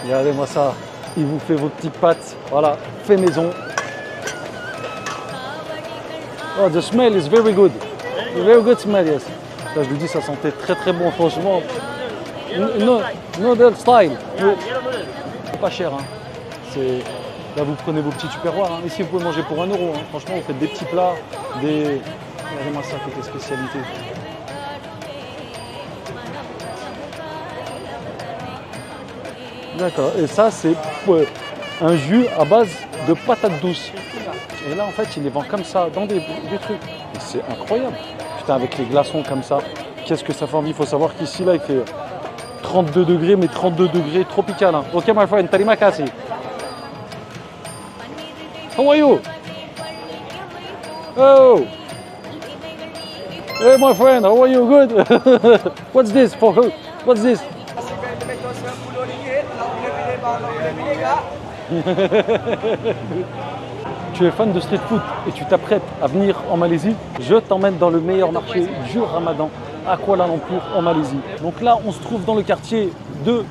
Regardez-moi ça. Il vous fait vos petites pâtes. Voilà, fait maison. Oh, the smell is very good. Very good smell, yes. Là, je lui dis, ça sentait très très bon, franchement. No, noodle style. C'est pas cher, hein. Là, vous prenez vos petits tupperwares. Hein. Ici, vous pouvez manger pour 1 euro. Hein. Franchement, vous faites des petits plats, des... Regardez-moi ça, côté spécialité. D'accord. Et ça, c'est un jus à base de patates douces. Et là, en fait, il les vend comme ça, dans des trucs. Et c'est incroyable. Putain, avec les glaçons comme ça, qu'est-ce que ça fait envie. Il faut savoir qu'ici, là, il fait 32 degrés, mais 32 degrés tropical. Hein. Ok, my friend, terima kasih. How are you? Oh! Hey, my friend, how are you? Good? What's this for who? What's this? Tu es fan de street food et tu t'apprêtes à venir en Malaisie, je t'emmène dans le meilleur marché du Ramadan à Kuala Lumpur en Malaisie. Donc là, on se trouve dans le quartier de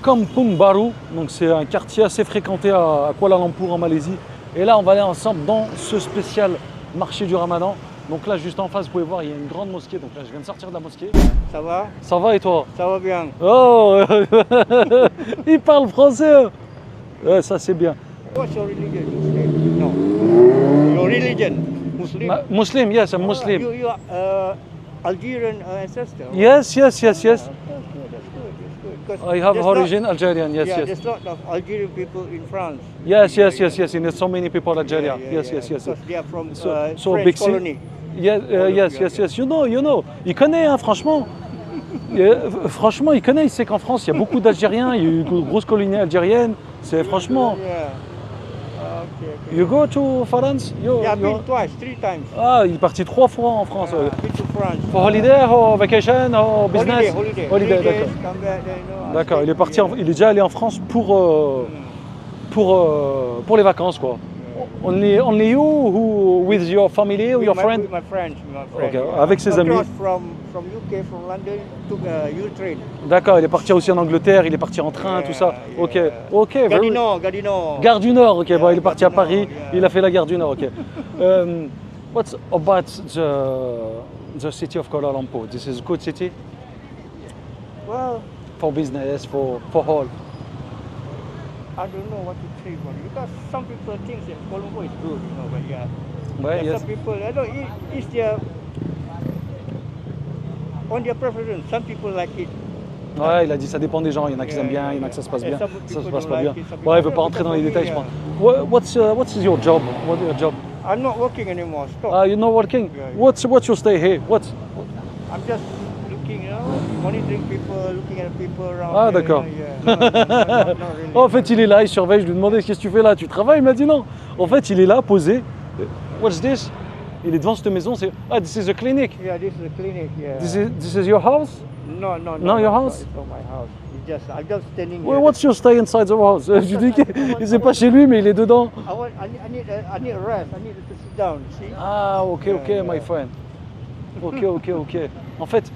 Kampung Baru. Donc c'est un quartier assez fréquenté à Kuala Lumpur en Malaisie. Et là, on va aller ensemble dans ce spécial marché du Ramadan. Donc là, juste en face, vous pouvez voir, il y a une grande mosquée. Donc là, je viens de sortir de la mosquée. Ça va? Ça va et toi? Ça va bien. Oh, il parle français. Ouais, ça c'est bien. What's your religion? Muslim? No. Your religion? Muslim? Muslim, yes, I'm Muslim. You are Algerian ancestor? Yes, yes, yes, yes. That's good. I have origin Algerian, yes, yeah, yes. there's a lot of Algerian people in France. Yes, yes, yes, yes. And there's so many people in Algeria. Yes, yes, yes. Because they are from So French big colony. Yes, yes, yes, yes. You know. Il connaît, hein, franchement. Franchement, il connaît. Il sait qu'en France, il y a beaucoup d'Algériens. Il y a eu une grosse colonie algérienne. C'est franchement. Yeah. Okay. You go to France? Yeah, I've been twice, 3 times. Ah, il est parti 3 fois en France. Been to France. For holiday or vacation or business? Holiday, Holiday, d'accord. come back, then, you know, D'accord, il est parti, il est déjà allé en France pour les vacances, quoi. Only you who with your family or your friend? With my friends. Okay, avec ses amis. From UK, from London, took a U-train. D'accord, il est parti aussi en Angleterre, il est parti en train, tout ça. Ok, ok. Gare Gare du Nord, ok. Bon, il est Gare parti du à Paris, Nord, il a fait la Gare du Nord, ok. What's about the city of Kuala Lumpur? This is a good city Well, for business, for all. I don't know what to say about it because some people think that Colombo is good, you know, but yeah. Ouais, yes. Some people, I don't know, it's their on their preference. Some people like it. Ouais, il a dit ça dépend des gens. Il y en a qui aiment bien, il y en a que ça se passe bien, ça se passe pas bien. Ouais, il veut pas rentrer dans les détails, je pense. What's your job? What's your job? I'm not working anymore. Stop. You're not working. Yeah. What's your stay here? What? I'm just looking, you know, monitoring people, looking at people around. Ah, here, d'accord. You know, yeah. Not really. En fait, il est là, il surveille. Je lui demandais qu'est-ce que tu fais là? Tu travailles? Il m'a dit non. En fait, il est là, posé. What's this? Il est devant cette maison. This is a clinic. Yeah, this is a clinic. Yeah. This is your house? No, your house? It's not my house. I'm just standing Well, here. what's your stay inside the house? Je dis qu'il c'est pas chez lui, mais il est dedans. I need a rest. I need to sit down. See? Ah, ok, my friend. Ok. En fait,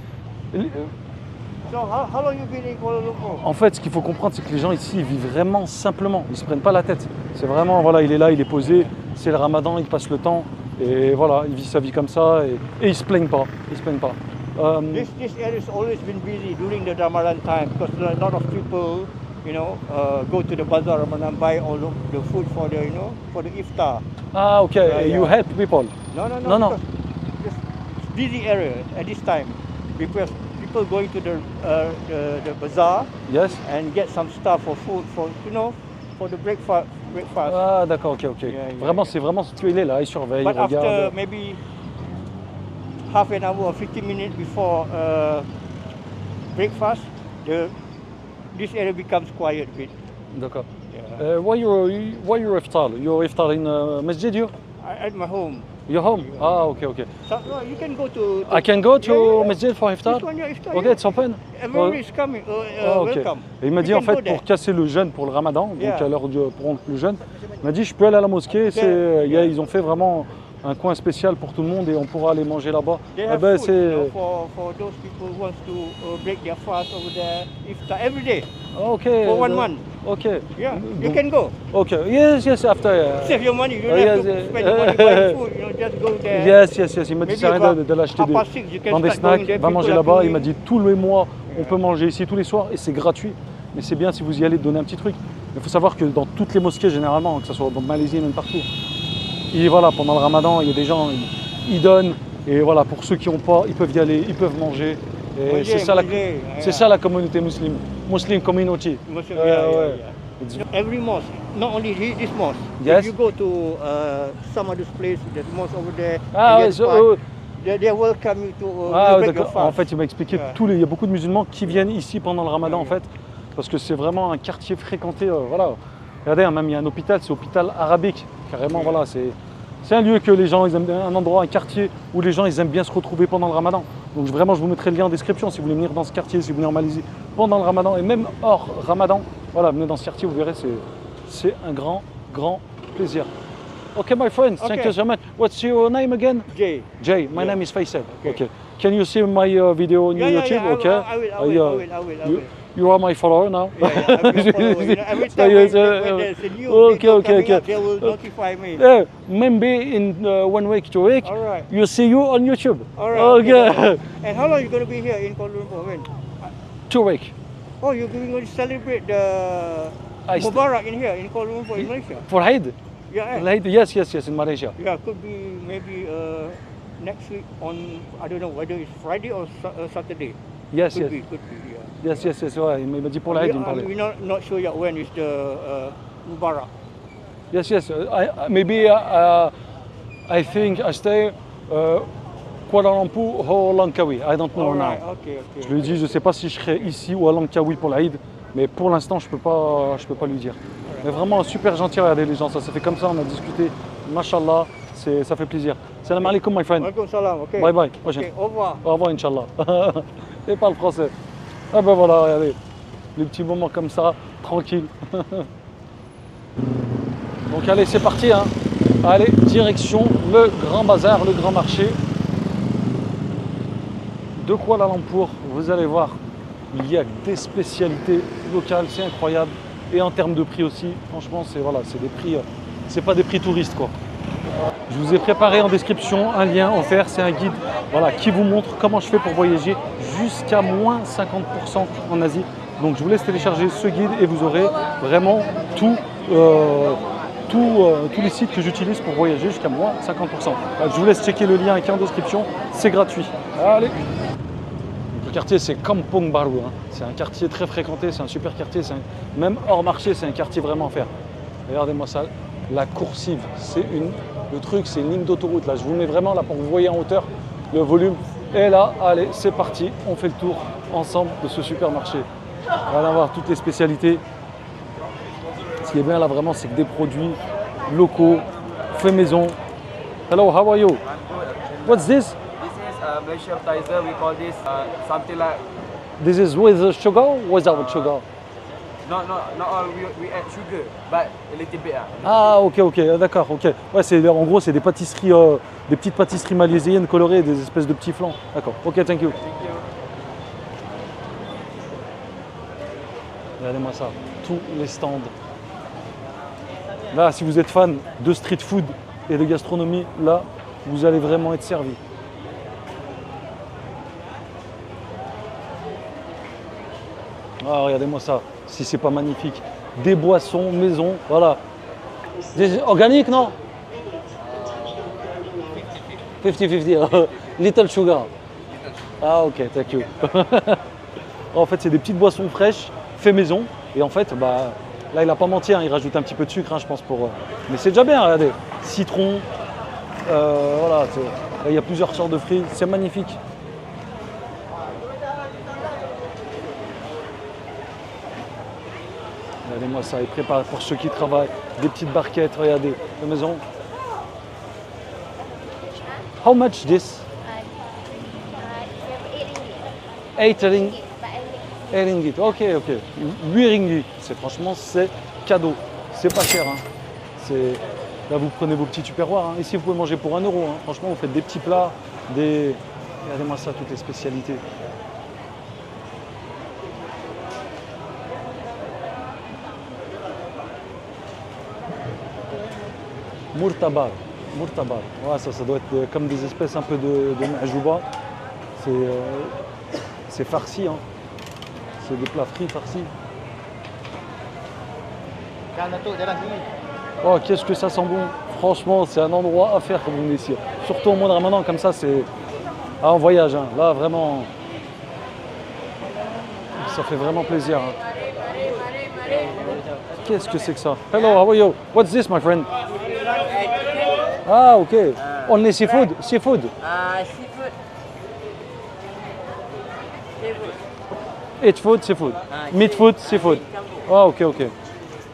So how long you been in Kuala Lumpur? En fait, ce qu'il faut comprendre, c'est que les gens ici, ils vivent vraiment simplement. Ils ne se prennent pas la tête. C'est vraiment, voilà, il est là, il est posé. C'est le Ramadan, il passe le temps. Et voilà, il vit sa vie comme ça. Et il ne se plaignent pas. Ils se plaignent pas. This area has always been busy during the Ramadan time because a lot of people, you know, go to the bazaar Ramadan, buy all of the food for the, you know, for the iftar. Ah, ok. You help people? No. No. It's busy area at this time because people going to the bazaar. Yes. And get some stuff for food for, you know, for the breakfast. Ah, d'accord, ok. Yeah. Vraiment, c'est vraiment ce qu'il est là. Il surveille, But il regarde. after maybe half an hour or 50 minutes before breakfast, this area becomes quiet a bit. D'accord. Yeah. Why you iftar? You iftar in masjid, you? At my home. Your home? Ah, ok. So, no, you can go to I can go to yeah. masjid for iftar? This one, yeah, iftar, Okay, yeah. it's open? Everybody is coming. Ok. Welcome. Et il m'a dit You en can fait go there. pour casser le jeûne pour le ramadan, donc Yeah. à l'heure pour rompre le jeûne, il m'a dit je peux aller à la mosquée, ils ont fait vraiment un coin spécial pour tout le monde et on pourra aller manger là-bas. They Ah have ben, food, you know, for those people who want to break their fast over there. Iftar every day Ok. for 1 month. Okay. Yeah, you can go. Okay. Yes, after. Save your money. You don't yes, have to spend your money buying food. Just go there. Yes. Il m'a dit Maybe c'est rien about de l'acheter half past 6, you can dans des start going snacks, there, va manger people are là-bas. Il queuing. m'a dit tous les mois, on peut manger ici tous les soirs et c'est gratuit. Mais c'est bien si vous y allez de donner un petit truc. Il faut savoir que dans toutes les mosquées, généralement, que ce soit dans Malaisie, même partout, et voilà, pendant le ramadan, il y a des gens, ils donnent. Et voilà, pour ceux qui n'ont pas, ils peuvent y aller, ils peuvent manger. Et c'est ça, la communauté musulmane. Muslim community. Muslim, Ouais. You know, every mosque, not only this mosque. Yes. If you go to some other place, there's mosque over there. Ah and ouais, the other part, they welcome you to Ah, break your d'accord. fast. En fait, il m'a expliqué Yeah. il y a beaucoup de musulmans qui viennent ici pendant le ramadan, en fait, parce que c'est vraiment un quartier fréquenté. Voilà. Regardez, hein, même il y a un hôpital, c'est hôpital arabique. Carrément, voilà, c'est un lieu que les gens, ils aiment bien, un endroit, un quartier où les gens, ils aiment bien se retrouver pendant le ramadan. Donc vraiment, je vous mettrai le lien en description si vous voulez venir dans ce quartier, si vous venez en Malaisie pendant le ramadan et même hors ramadan. Voilà, venez dans ce quartier, vous verrez, c'est un grand plaisir. Okay, my friends, thank Okay. you so much. What's your name again? Jay. Jay, my Yeah. name is Faisal. Okay. Okay. Can you see my video on Yeah, YouTube? Okay. I will. You are my follower now. Yeah, I will follow you. Every So, time yes, when there's a new okay, video okay, coming okay. up, they will notify me. Yeah, maybe in 1 week, 2 weeks, All right. you see you on YouTube. All right. Okay. And how long are you going to be here in Kuala Lumpur? When? 2 weeks. Oh, you're going to celebrate the I st- Mubarak in here in Kuala Lumpur in Malaysia? For Eid? Yeah. Eid? Yes, in Malaysia. Yeah, could be maybe next week on, I don't know whether it's Friday or Saturday. Yes. Could be, yeah. Yes, ouais, il m'a dit pour l'Eid, il me parlait. We're not sure yet when is the Mubarak. Yes. Maybe I think I stay Kuala Lumpur or Langkawi. I don't know All right, now. okay. Je lui ai dit, je ne sais pas si je serai ici ou à Langkawi pour l'Aïd, mais pour l'instant, je peux pas lui dire. Mais vraiment super gentil, regardez les gens, ça s'est fait comme ça, on a discuté. Mashallah, ça fait plaisir. Salam alaikum, my friend. Walaikum salam, ok. Bye bye. Prochaine. Ok, au revoir. Au revoir, Inch'Allah. Et parle français. Ah ben voilà, regardez. Les petits moments comme ça, tranquille. Donc allez, c'est parti. Hein. Allez, direction le grand bazar, le grand marché de Kuala Lumpur. Vous allez voir, il y a des spécialités locales, c'est incroyable. Et en termes de prix aussi, franchement, c'est des prix, c'est pas des prix touristes quoi. Je vous ai préparé en description un lien offert, c'est un guide qui vous montre comment je fais pour voyager jusqu'à moins 50% en Asie. Donc je vous laisse télécharger ce guide et vous aurez vraiment tous les sites que j'utilise pour voyager jusqu'à moins 50%. Je vous laisse checker le lien qui est en description, c'est gratuit. Allez. Donc, le quartier c'est Kampong Baru, hein. C'est un quartier très fréquenté, c'est un super quartier, même hors marché c'est un quartier vraiment à faire. Regardez-moi ça, la coursive, le truc c'est une ligne d'autoroute là, je vous mets vraiment là pour que vous voyez en hauteur le volume. Et là, allez, c'est parti, on fait le tour ensemble de ce supermarché. On va voir toutes les spécialités. Ce qui est bien là vraiment, c'est que des produits locaux, faits maison. Hello, how are you? What's this? This is Malaysia appetizer. We call this something like This is with sugar or without sugar? not all. We add sugar, but a little bit. Ah ok, d'accord, ok. Ouais, en gros c'est des pâtisseries, des petites pâtisseries malaisiennes colorées, des espèces de petits flancs. D'accord, ok, thank you. Thank you. Regardez-moi ça, tous les stands. Là, si vous êtes fan de street food et de gastronomie, là, vous allez vraiment être servi. Ah, regardez-moi ça, si c'est pas magnifique. Des boissons, maison, voilà. Des organiques, non? 50-50, little sugar. Ah ok, thank you. En fait, c'est des petites boissons fraîches, fait maison. Et en fait, là, il n'a pas menti, hein, il rajoute un petit peu de sucre, hein, je pense, pour. Mais c'est déjà bien, regardez. Citron, voilà. Là, il y a plusieurs sortes de fruits, c'est magnifique. Regardez-moi ça, il prépare pour ceux qui travaillent des petites barquettes, regardez, de maison. How much this? 8 ringgit. 8 ringgit, ok. 8 ringgit, franchement, c'est cadeau. C'est pas cher. Hein. Là, vous prenez vos petits tupperwares. Hein. Ici, vous pouvez manger pour 1 euro. Hein. Franchement, vous faites des petits plats, regardez-moi ça, toutes les spécialités. Mourtabar. Mourtabar. Ouais, ça doit être comme des espèces un peu de mahjouba. C'est farci, hein. C'est des plats frits farcis. Oh, qu'est-ce que ça sent bon. Franchement, c'est un endroit à faire comme on est ici. Surtout au mois de Ramadan, comme ça, c'est... Ah, en voyage, hein. Là, vraiment... Ça fait vraiment plaisir. Hein. Qu'est-ce que c'est que ça? Hello, how are you? What's this, my friend? Ah, okay. Only seafood? Seafood? Seafood. Eat food, seafood. Meat food, seafood. Ah, ok.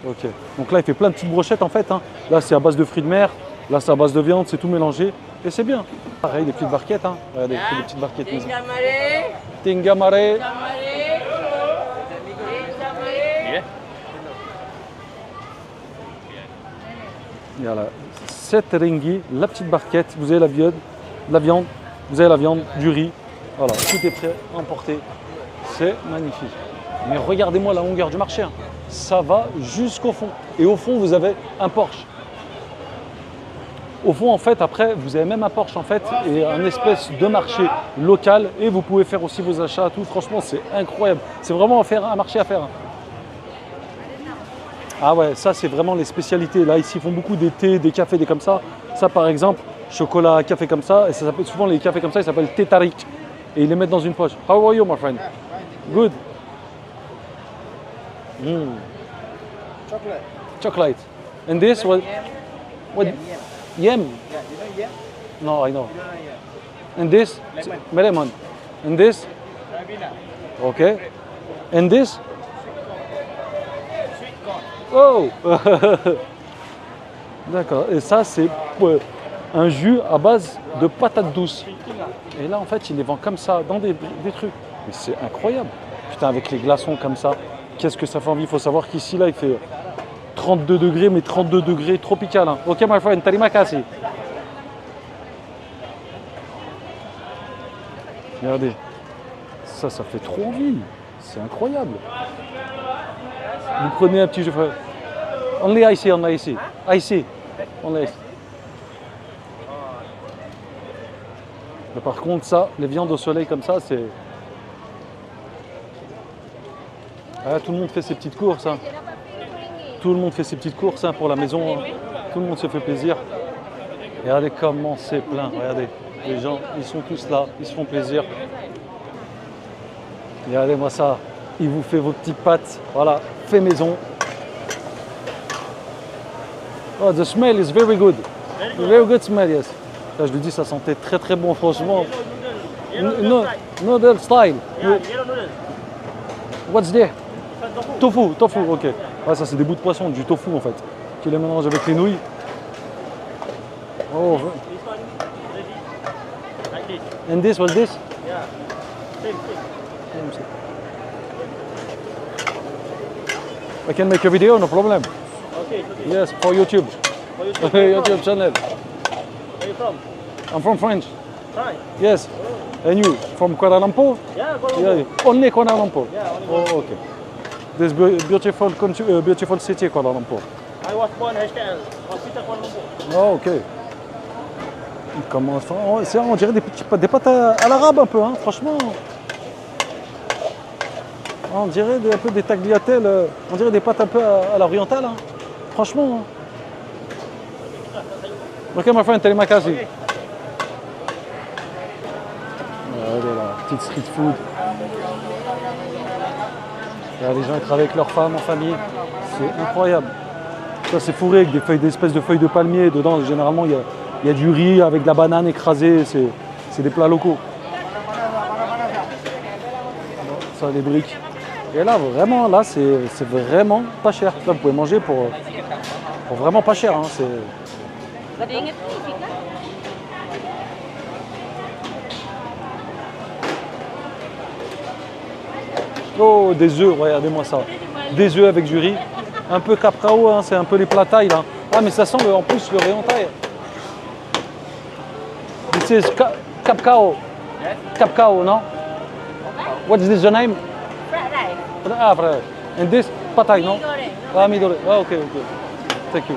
Ok. Donc là, il fait plein de petites brochettes en fait. Hein. Là, c'est à base de fruits de mer. Là, c'est à base de viande. C'est tout mélangé. Et c'est bien. Pareil, des petites barquettes. Hein. Regardez, il fait des petites barquettes. Tingamare. Voilà. 7 ringgis, la petite barquette. Vous avez la viande, vous avez la viande, du riz. Voilà, tout est prêt à emporter. C'est magnifique. Mais regardez-moi la longueur du marché. Hein. Ça va jusqu'au fond. Et au fond, vous avez un Porsche. Au fond, en fait, après, vous avez même un Porsche, en fait, et un espèce de marché local. Et vous pouvez faire aussi vos achats, tout. Franchement, c'est incroyable. C'est vraiment un marché à faire. Hein. Ah ouais, ça, c'est vraiment les spécialités. Là, ici, ils font beaucoup des thés, des cafés, des comme ça. Ça, par exemple, chocolat, café comme ça. Et ça s'appelle souvent les cafés comme ça, ils s'appellent thé tarik. Et ils les mettent dans une poche. How are you, my friend? Good. Chocolate. And this what? Yam. Yeah, you know yam? No, I know. You don't know yam? And this? Lemon. And this? Ribena. Okay. And this? Sweet corn. Oh. D'accord. Et ça, c'est un jus à base de patates douces. Et là, en fait, ils les vendent comme ça, dans des trucs. Mais c'est incroyable. Putain, avec les glaçons comme ça, qu'est-ce que ça fait envie. Il faut savoir qu'ici, là, il fait 32 degrés, mais 32 degrés tropical. Hein. Ok, my friend, terima kasih. Regardez. Ça fait trop envie. C'est incroyable. Vous prenez un petit jeu. Only ici, only ici. Ici. Only ici. Mais par contre, ça, les viandes au soleil comme ça, c'est... Ah, tout le monde fait ses petites courses. Hein. Tout le monde fait ses petites courses hein, pour la maison. Hein. Tout le monde se fait plaisir. Et regardez comment c'est plein. Regardez, les gens, ils sont tous là, ils se font plaisir. Et regardez-moi ça. Il vous fait vos petites pâtes. Voilà, fait maison. Oh, the smell is very good. Very good smell, yes. Là, je lui dis, ça sentait très très bon, franchement. Noodle style. Yeah, yellow noodles. What's there? Tofu. Tofu, ok. Ah, ça, c'est des bouts de poisson, du tofu en fait. Qui les mélange avec les nouilles. Oh. This one ready like this. And this, what's this? Yeah. Same. I can make a video, no problem. Okay, it's okay. Yes, for YouTube. For you to YouTube channel. Where you from? I'm from France. Thai. Yes. And you, from Kuala Lumpur? Yeah, Kuala Lumpur. Yeah, only Kuala Lumpur? Yeah, only Kuala Oh, okay. This beautiful country, beautiful city, Kuala Lumpur. I was born HKL, Hospital Kuala Lumpur. Oh, ok. Comment ça? On dirait des pâtes à l'arabe un peu, hein, franchement. On dirait un peu des tagliatelles, on dirait des pâtes un peu à l'orientale, hein. Franchement. Hein. Ok, my friend, terima kasih. Regardez là, petite street food. Là, les gens ils travaillent avec leurs femmes en famille, c'est incroyable. Ça c'est fourré avec des espèces de feuilles de palmier. Dedans, généralement, il y a du riz avec de la banane écrasée. C'est des plats locaux. Ça, les briques. Et là, vraiment, là, c'est vraiment pas cher. Là, vous pouvez manger pour vraiment pas cher. Hein. Oh, des œufs, regardez-moi ça. Des œufs avec du riz. Un peu caprao, hein, c'est un peu les plats thaï là. Ah, mais ça sent en plus le rayon thaï. This is capcao. Capcao, no? What is this, the name? Fried rice. Ah, fried. And this, pad thai, no? Mee goreng. Ah, mee goreng. Ah, okay. Thank you.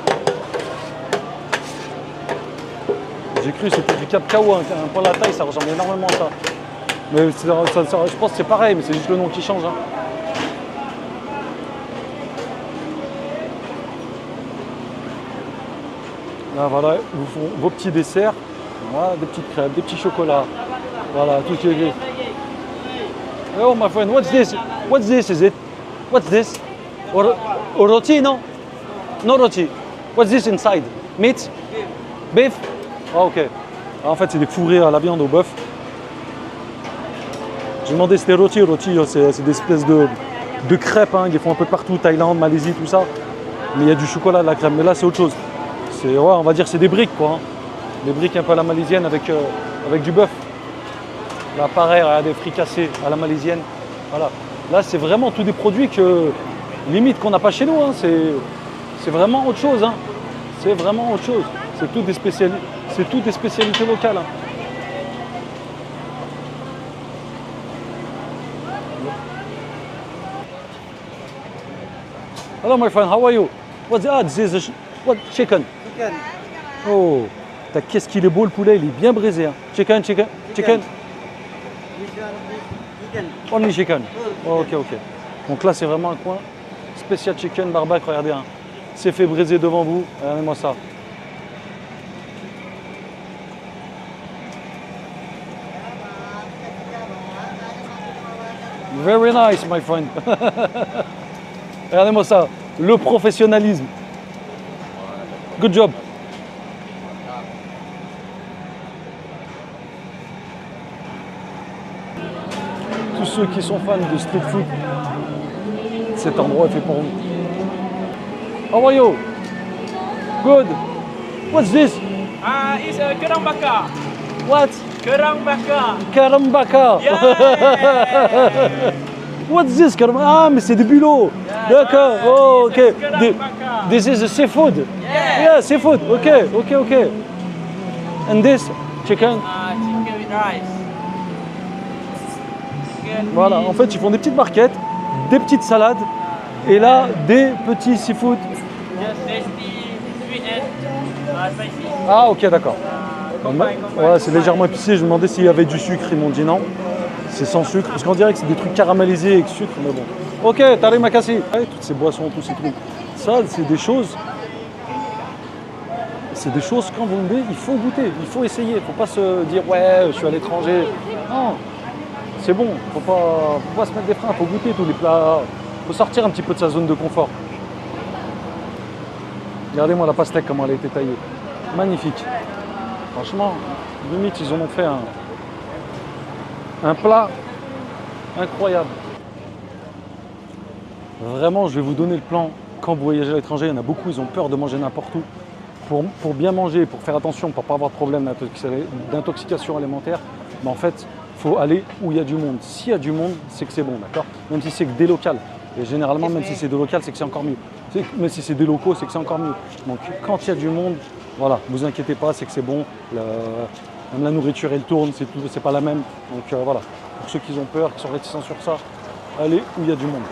J'ai cru que c'était du cacao, hein. Pour la taille, ça ressemble énormément à ça. Mais je pense que c'est pareil, mais c'est juste le nom qui change. Hein. Là, voilà, ils vous font vos petits desserts. Voilà, des petites crêpes, des petits chocolats. Voilà, tout ce qui est. Oh, my friend, what's this? What's this, is it? What's this? Roti, no? No roti. What's this inside? Meat? Beef? Ah, ok. Ah, en fait, c'est des fourrés à la viande au bœuf. J'ai demandé si c'était roti. Roti, c'est des espèces de crêpes, hein, qu'ils font un peu partout, Thaïlande, Malaisie, tout ça. Mais il y a du chocolat, de la crème. Mais là, c'est autre chose. Ouais, on va dire c'est des briques, quoi. Hein. Des briques un peu à la malaisienne avec du bœuf. Là, pareil, des fricassés à la malaisienne. Voilà. Là, c'est vraiment tous des produits que, limite, qu'on n'a pas chez nous. Hein. C'est vraiment autre chose. Hein. C'est vraiment autre chose. C'est tout des spécialités locales. Hein. Hello, my friend. How are you? This is what chicken? Chicken. Oh, qu'est-ce qu'il est beau le poulet, il est bien braisé. Hein. Chicken. Which one? Chicken. Only chicken. Oh, ok. Donc là, c'est vraiment un coin spécial chicken barbac. Regardez, hein. C'est fait braiser devant vous. Regardez-moi ça. Very nice, my friend. Regardez-moi ça. Le professionnalisme. Good job. Tous ceux qui sont fans de street food, cet endroit est fait pour vous. How are you? Good. What's this? It's a kerang bakar. What? Kerang bakar. Kerang bakar. Yeah. What's this? Ah, mais c'est des bulots. D'accord. Oh, ok. This is a seafood. Yeah, seafood. Ok. And this chicken. Chicken with rice. Chicken Voilà. En fait, ils font des petites barquettes, des petites salades, et là, des petits seafood. just tasty, sweet and spicy. Ah, ok, d'accord. Combine. Voilà, c'est légèrement épicé. Je me demandais s'il y avait du sucre. Ils m'ont dit non. C'est sans sucre. Parce qu'on dirait que c'est des trucs caramélisés avec sucre, mais bon. Ok, Tari Makassi. Toutes ces boissons, tous ces trucs. Ça, c'est des choses. C'est des choses, quand vous venez, il faut goûter, il faut essayer. Il ne faut pas se dire, ouais, je suis à l'étranger. Non, c'est bon. Il ne faut pas se mettre des freins. Il faut goûter tous les plats. Il faut sortir un petit peu de sa zone de confort. Regardez-moi la pastèque, comment elle a été taillée. Magnifique. Franchement, limite, ils en ont fait un plat incroyable. Vraiment, je vais vous donner le plan. Quand vous voyagez à l'étranger, il y en a beaucoup, ils ont peur de manger n'importe où. Pour bien manger, pour faire attention, pour ne pas avoir de problème d'intoxication alimentaire, mais en fait, il faut aller où il y a du monde. S'il y a du monde, c'est que c'est bon, d'accord? Même si c'est que des locales. Et généralement, même si c'est des locales, c'est que c'est encore mieux. Même si c'est des locaux, c'est que c'est encore mieux. Donc, quand il y a du monde, voilà, vous inquiétez pas, c'est que c'est bon. Même la nourriture, elle tourne, c'est pas la même. Donc voilà, pour ceux qui ont peur, qui sont réticents sur ça, allez où il y a du monde.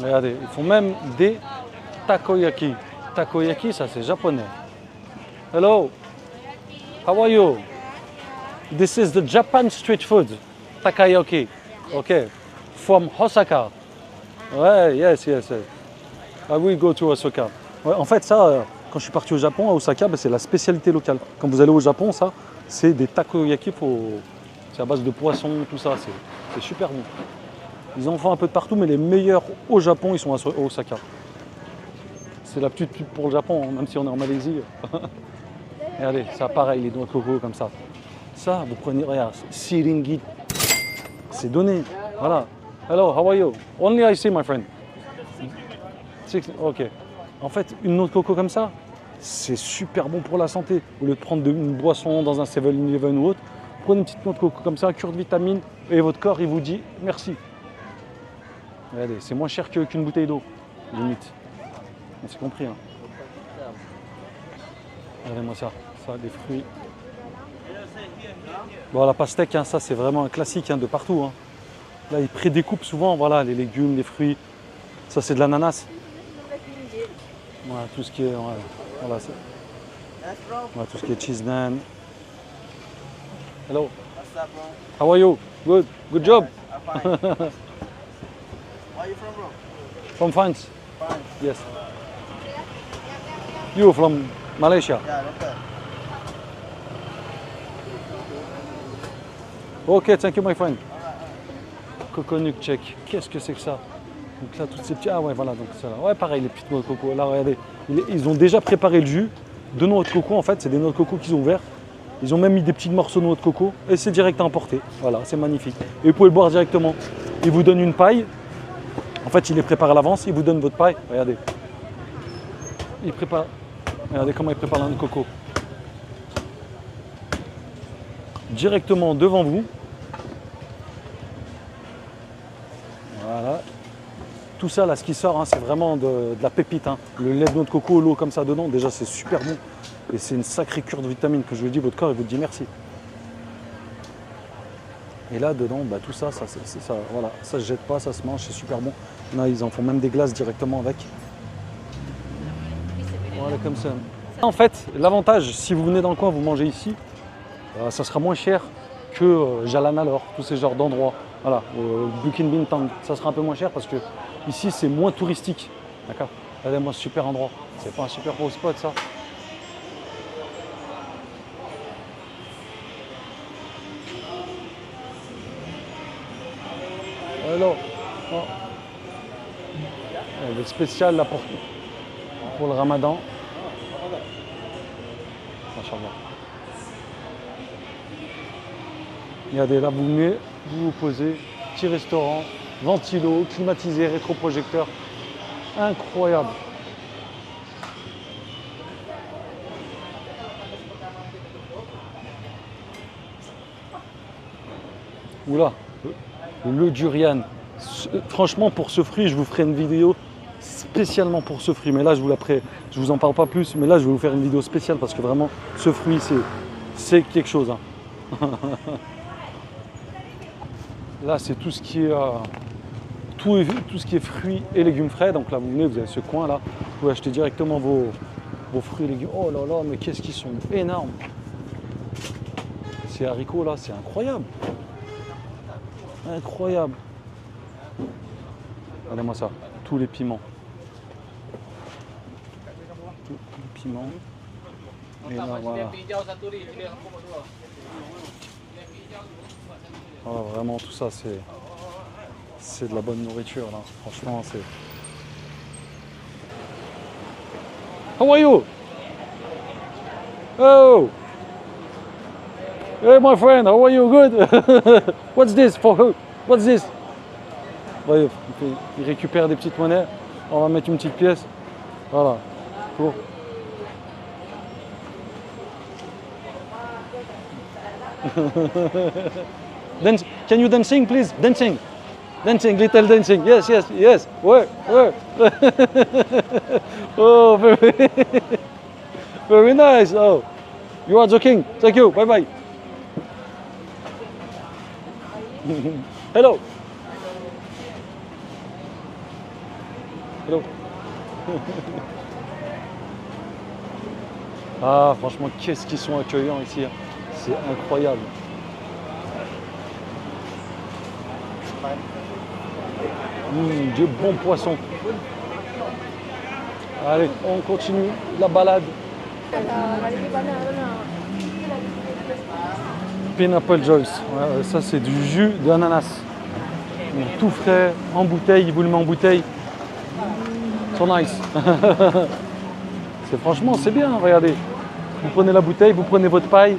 Regardez, ils font même des takoyaki. Takoyaki, ça c'est japonais. Hello, how are you? This is the Japan street food. Takoyaki, okay, from Osaka. Ouais, yes. I will go to Osaka. Ouais, en fait, ça, quand je suis parti au Japon, à Osaka, c'est la spécialité locale. Quand vous allez au Japon, ça, c'est des takoyaki, c'est à base de poisson, tout ça, c'est super bon. Ils en font un peu de partout, mais les meilleurs au Japon, ils sont à Osaka. C'est la petite pub pour le Japon, même si on est en Malaisie. Regardez, ça pareil, les noix de coco comme ça. Ça, vous prenez, regarde, 6 ringgit. C'est donné, voilà. Hello, how are you? Only I see, my friend. Ok. En fait, une noix de coco comme ça, c'est super bon pour la santé. Au lieu de prendre une boisson dans un 7-Eleven ou autre, prenez une petite noix de coco comme ça, cure de vitamines, et votre corps, il vous dit merci. Regardez, c'est moins cher qu'une bouteille d'eau, limite. On s'est compris, hein. Regardez-moi ça, des fruits. Bon, la pastèque, hein, ça c'est vraiment un classique, hein, de partout, hein. Là, ils prédécoupent souvent, voilà, les légumes, les fruits. Ça, c'est de l'ananas. Voilà, tout ce qui est... Voilà, Ouais, tout ce qui est cheese naan. Hello. What's up, bro? How are you? Good. Good job. I'm fine. Where are you from, bro? From France. France. Yes. You from Malaysia? Yeah, local. Ok, thank you my friend. Coconut check. Qu'est-ce que c'est que ça? Donc là, toutes ces petits... Ah ouais, voilà, donc ça là. Ouais, pareil, les petites noix de coco. Là, regardez, ils ont déjà préparé le jus de noix de coco. En fait, c'est des noix de coco qu'ils ont ouverts. Ils ont même mis des petits morceaux de noix de coco et c'est direct à emporter. Voilà, c'est magnifique. Et vous pouvez le boire directement. Ils vous donnent une paille. En fait, ils les préparent à l'avance. Ils vous donnent votre paille. Regardez. Ils préparent... Regardez comment ils préparent la noix de coco. Directement devant vous. Voilà. Tout ça, là, ce qui sort, hein, c'est vraiment de la pépite. Hein. Le lait de noix de coco, l'eau comme ça dedans, déjà, c'est super bon. Et c'est une sacrée cure de vitamines que je vous dis, votre corps, il vous dit merci. Et là, dedans, bah, tout ça, ça, ça, voilà, ça se jette pas, ça se mange, c'est super bon. Là, ils en font même des glaces directement avec. Voilà, comme ça. En fait, l'avantage, si vous venez dans le coin, vous mangez ici, ça sera moins cher que Jalanalor, tous ces genres d'endroits. Voilà, Bukit Bintang, ça sera un peu moins cher parce que ici, c'est moins touristique. D'accord? Regardez-moi ce super endroit. C'est pas un super beau spot, ça? Alors, oh. Le spécial là pour le ramadan. Machallah. Regardez, là vous venez, vous vous posez, petit restaurant, ventilo, climatisé, rétroprojecteur. Incroyable. Oula, le durian. Franchement, pour ce fruit, je vous ferai une vidéo spécialement pour ce fruit. Mais là, je vous en parle pas plus. Mais là, je vais vous faire une vidéo spéciale parce que vraiment, ce fruit, c'est quelque chose. Hein. Là, c'est tout ce qui est tout ce qui est fruits et légumes frais. Donc là, vous venez, vous avez ce coin là. Vous pouvez acheter directement vos fruits et légumes. Oh là là, mais qu'est-ce qu'ils sont énormes. Ces haricots là, c'est incroyable. Incroyable. Regardez-moi ça, tous les piments. Tous les piments. Et là, voilà. Voilà, vraiment, tout ça, c'est de la bonne nourriture, là. Franchement, c'est... How are you? Oh! Hey, my friend, how are you? Good? What's this for who? What's this? Voyez, il récupère des petites monnaies. On va mettre une petite pièce. Voilà. Pour. Dance. Can you dancing, please? Dancing. Dancing, little dancing. Yes, yes, yes. Where? Oh, very, very nice. Oh, you are joking. Thank you. Bye bye. Hello. Hello. Ah, franchement, qu'est-ce qu'ils sont accueillants ici. Hein. C'est incroyable. Du bon poisson. Allez, on continue la balade. Pineapple Juice. Ouais, ça, c'est du jus d'ananas. Tout frais, en bouteille. Il vous le met en bouteille. So nice. Franchement, c'est bien, regardez. Vous prenez la bouteille, vous prenez votre paille.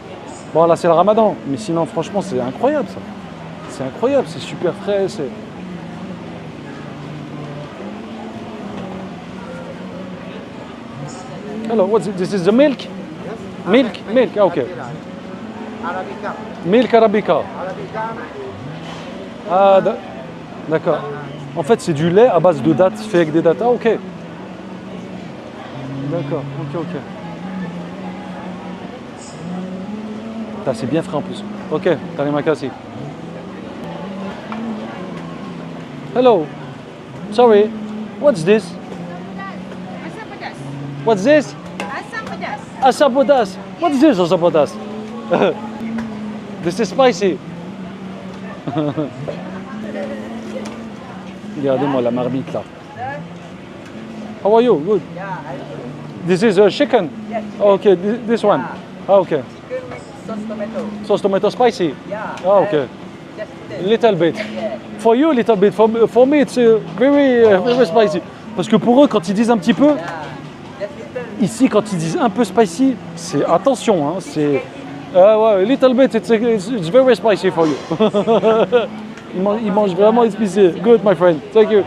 Bon, là, c'est le ramadan. Mais sinon, franchement, c'est incroyable, ça. C'est incroyable, c'est super frais. Hello, what's it? This is the milk? Milk? Milk, ah, ok. Arabica. Milk Arabica. Arabica. Ah, d'accord. En fait, c'est du lait à base de dattes, fait avec des dattes. Ah, ok. D'accord, ok. C'est bien frais en plus. Ok, terima kasih. Hello. Sorry. What's this? Asam pedas. What's this? Asam pedas. Asabodas. What is this asabodas? This is spicy. Regardez-moi la marmite là. How are you? Good. This is chicken? Yes. Oh, okay, this one. Ah, okay. Chicken with sauce tomato. Sauce tomato spicy? Yeah. Ah, okay. Just little. Little bit. Yeah. For you, little bit. For me, it's very spicy. Parce que pour eux, quand ils disent un petit peu, Yeah. Just little. ici, quand ils disent un peu spicy, c'est attention, hein, c'est... ouais, little bit, it's very spicy for you. Ils mangent vraiment épicé. Good, my friend. Thank you.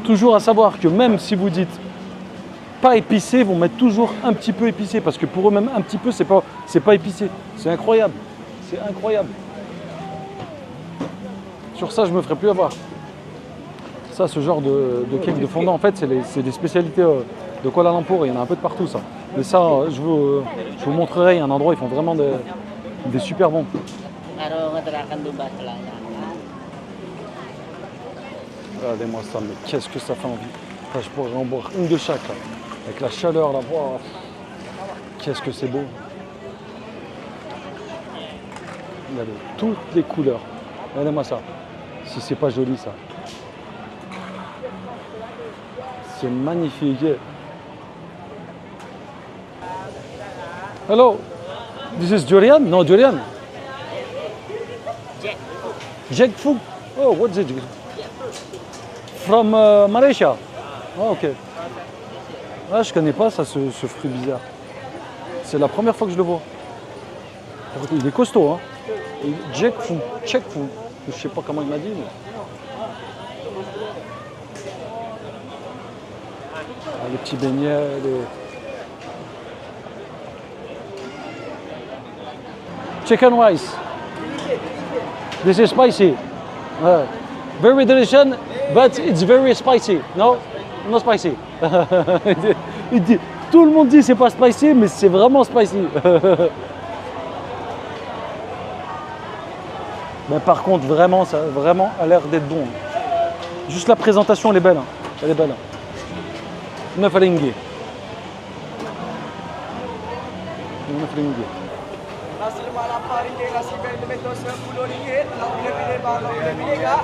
Toujours à savoir que même si vous dites pas épicé, ils vont mettre toujours un petit peu épicé parce que pour eux même un petit peu c'est pas épicé. C'est incroyable. C'est incroyable. Sur ça je me ferai plus avoir. Ça, ce genre de cake de fondant en fait c'est des spécialités de Kuala Lumpur. Il y en a un peu de partout ça. Mais ça je vous montrerai. Il y a un endroit ils font vraiment des super bons. Regardez-moi ça, mais qu'est-ce que ça fait envie. Enfin, je pourrais en boire une de chaque là. Avec la chaleur là, wow. Qu'est-ce que c'est beau. Regardez, toutes les couleurs. Regardez-moi ça. Si c'est pas joli ça. C'est magnifique. Hello. This is durian? No, durian. Jackfruit. Oh, what's it? From Malaysia. Oh, ok. Ah, je connais pas ça, ce fruit bizarre. C'est la première fois que je le vois. Il est costaud, hein. Jackfruit. Je sais pas comment il m'a dit, mais... Ah, les petits beignets, les... Chicken rice. This is spicy. Very delicious, but it's very spicy. No? Not spicy. Il dit, tout le monde dit c'est pas spicy, mais c'est vraiment spicy. Mais par contre, vraiment, ça a vraiment l'air d'être bon. Juste la présentation, elle est belle. Hein. Elle est belle. 9 ringgit. 9 ringgit. Nasi lemak RM8, nasi goreng tomato RM10. Nak pilih-pilih bang, nak pilih-pilih kak?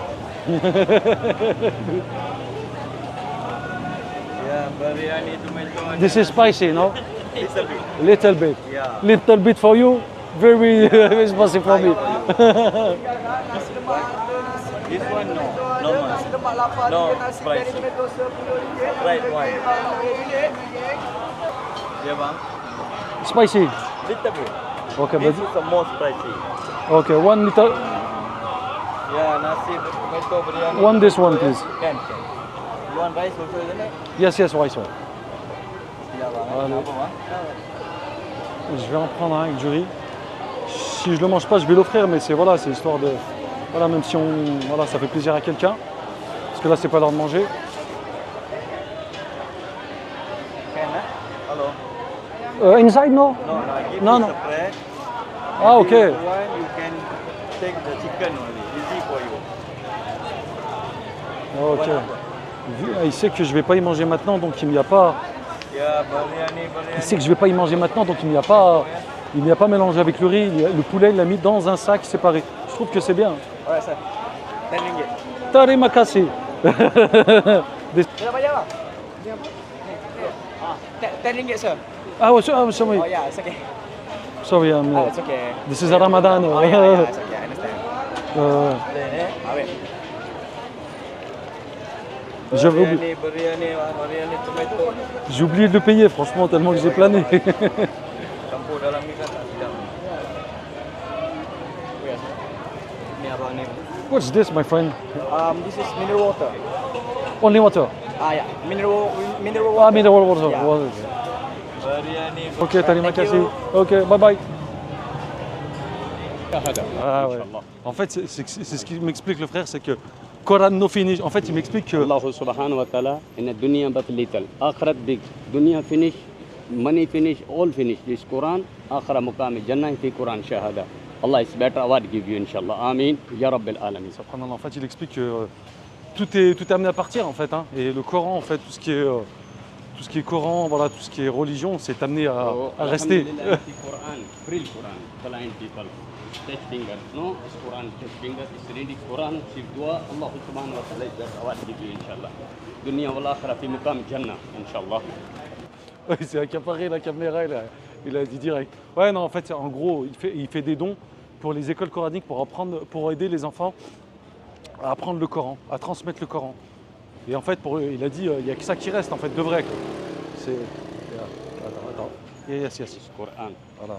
Yeah, biryani tomato. This is spicy, no? Little bit. Little bit. Yeah. Little bit for you, very spicy for me. Nasi lemak ada nasi This one no, ada normal. nasi lemak lapar No, ada nasi goreng spicy. tomato RM10. Right one. Bang, nak pilih-pilih. Yeah, bang. Spicy. Little bit. Okay, This but is the most spicy. okay, one little, Yeah, nasi tomato biryani. one this one, please. Can. You want rice also, isn't it? Yes, rice. Ouais. Yeah, bang. Allez. Apa, bang? Je vais en prendre un avec du riz. Si je le mange pas, je vais l'offrir, mais c'est voilà, c'est histoire de, voilà, même si voilà, ça fait plaisir à quelqu'un. Parce que là, c'est pas l'heure de manger. Can, Hello. Inside, no? No, give No, me no. separate. Ah, If you okay. want, you can take the chicken only. Easy for you. Ok. Il sait que je vais pas y manger maintenant, donc il n'y a pas. Yeah, biryani. Il sait que je vais pas y manger maintenant, donc il n'y a pas. Il n'y a pas mélangé avec le riz. Le poulet, il l'a mis dans un sac séparé. Je trouve que c'est bien. Alright, sir. 10 ringgit. Terima kasih. Berapa bayar bang? RM10 sir. Sorry. Oh yeah, it's okay. Sorry, It's okay. this is Ramadan. Oh yeah, it's okay, I understand. Wait. J'avais oublié. Biryani tomato. J'ai oublié de le payer, franchement, tellement que j'ai plané. Campur dalam ni kan tak sedap. Ni apa ni? What's this, my friend? This is mineral water. Only water. Yeah, mineral Ah, water. mineral water. Yeah. Biryani. Ok, terima Thank kasih. you. Ok, bye bye. Ah ouais. En fait, c'est ce qui m'explique le frère, c'est que Quran no finish. En fait, il m'explique que Allah subhanahu wa ta'ala in the dunya but little. Akhirat big. Dunya finish, money finish, all finish. This Quran, akhira muqam jannah fi Quran shahada. Allah is better award give you inshallah. Amin. Ya Rabbil alamin. Subhanallah, en fait, il explique que tout est amené à partir en fait, hein. Et le Coran, en fait, tout ce qui est tout ce qui est Coran, voilà, tout ce qui est religion, c'est amené à rester. Alhamdulillah, the Quran, free Quran, blind people, touch fingers, no, it's Quran, touch fingers, it's reading Quran, c'est dua, Allah subhanahu wa ta'ala, is that award give you, inshallah. Dunya wal akhirah fi muqam jannah, inshallah. Ouais, c'est accaparé la caméra, il a dit direct. Ouais, non, en fait, en gros, il fait des dons pour les écoles coraniques pour aider les enfants à apprendre le Coran, à transmettre le Coran. Et en fait, il a dit, il n'y a que ça qui reste, en fait, de vrai. Quoi. C'est... Attends. Yes. Quran. Voilà.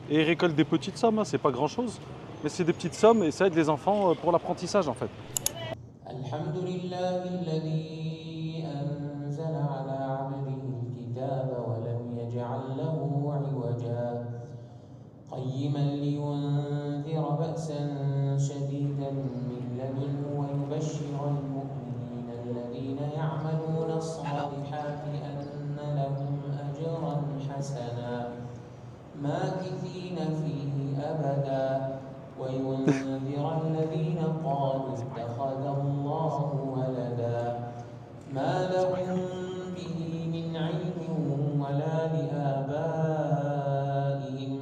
Et il récolte des petites sommes, hein, c'est pas grand-chose, mais c'est des petites sommes et ça aide les enfants pour l'apprentissage, en fait. الحمد لله الذي أنزل على عبده الكتاب ولم يجعل له عوجا قيما لينذر بأسا شديدا من لدنه ويبشر المؤمنين الذين يعملون الصالحات أن لهم أجرا حسنا ماكثين فيه أبدا وينذر الذين قالوا اتخذ الله ولدا ما لهم به من علم ولا لآبائهم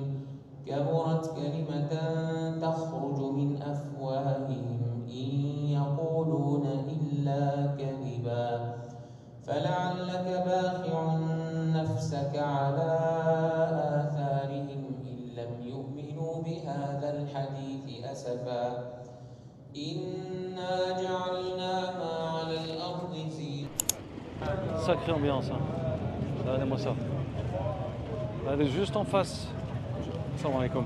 كبرت كلمة تخرج من أفواههم إن يقولون إلا كذبا فلعلك باخع نفسك على آثارهم إن لم يؤمنوا بهذا الحديث أسفا إنا جعلنا ما على الأرض زينة. Sacrée ambiance, hein. Regardez-moi ça. Elle est juste en face. Salam alaikum.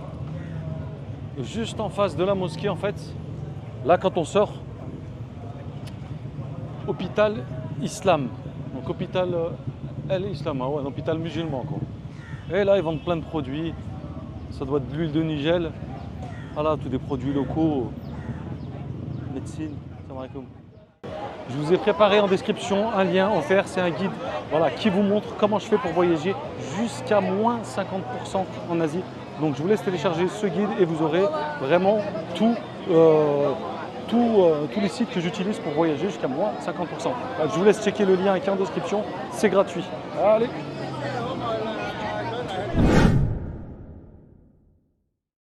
Juste en face de la mosquée, en fait. Là, quand on sort, hôpital Islam. Donc hôpital Islam, ouais, un hôpital musulman, quoi. Et là, ils vendent plein de produits. Ça doit être de l'huile de Nigel. Voilà, tous des produits locaux. Médecine. Salam alaikum. Je vous ai préparé en description un lien offert, c'est un guide voilà, qui vous montre comment je fais pour voyager jusqu'à moins 50% en Asie. Donc je vous laisse télécharger ce guide et vous aurez vraiment tous les sites que j'utilise pour voyager jusqu'à moins 50%. Je vous laisse checker le lien qui est en description, c'est gratuit. Allez!